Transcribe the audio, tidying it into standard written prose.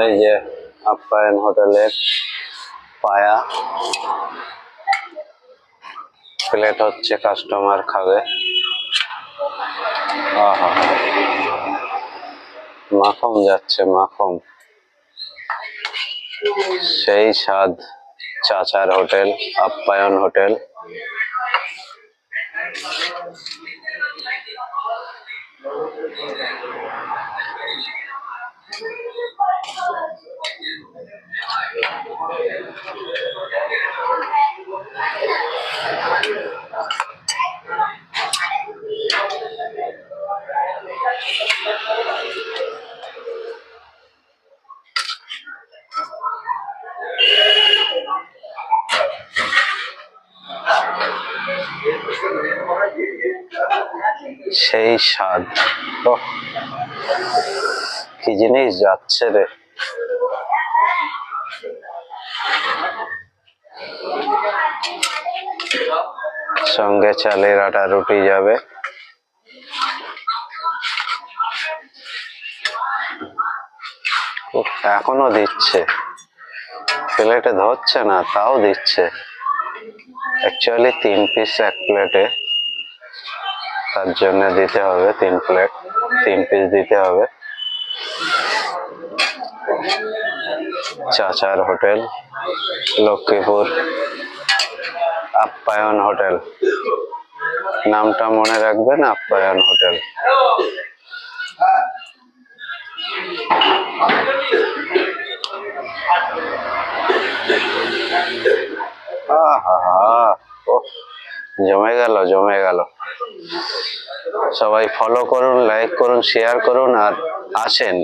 এই যে আপ্যায়ন হোটেলের পায়া প্লেট হচ্ছে, কাস্টমার খাবে। আহা, মাখন যাচ্ছে, মাখন। সেই স্বাদ চাচার হোটেল, আপ্যায়ন হোটেল। সেই স্বাদ, কি জিনিস যাচ্ছে রে। সঙ্গে চালের আটা রুটি যাবে। এখনো দিচ্ছে, প্লেটে ধরছে না তাও দিচ্ছে। অ্যাকচুয়ালি 3 পিস এক প্লেটে, তার জন্য দিতে হবে 3 প্লেট, 3 পিস দিতে হবে। চাচার হোটেল, লক্ষ্মীপুর আপ্যায়ন হোটেল, নামটা মনে রাখবেন, আপ্যায়ন হোটেল। জমে গেল, জমে গেল। সবাই ফলো করুন, লাইক করুন, শেয়ার করুন, আর আসেন।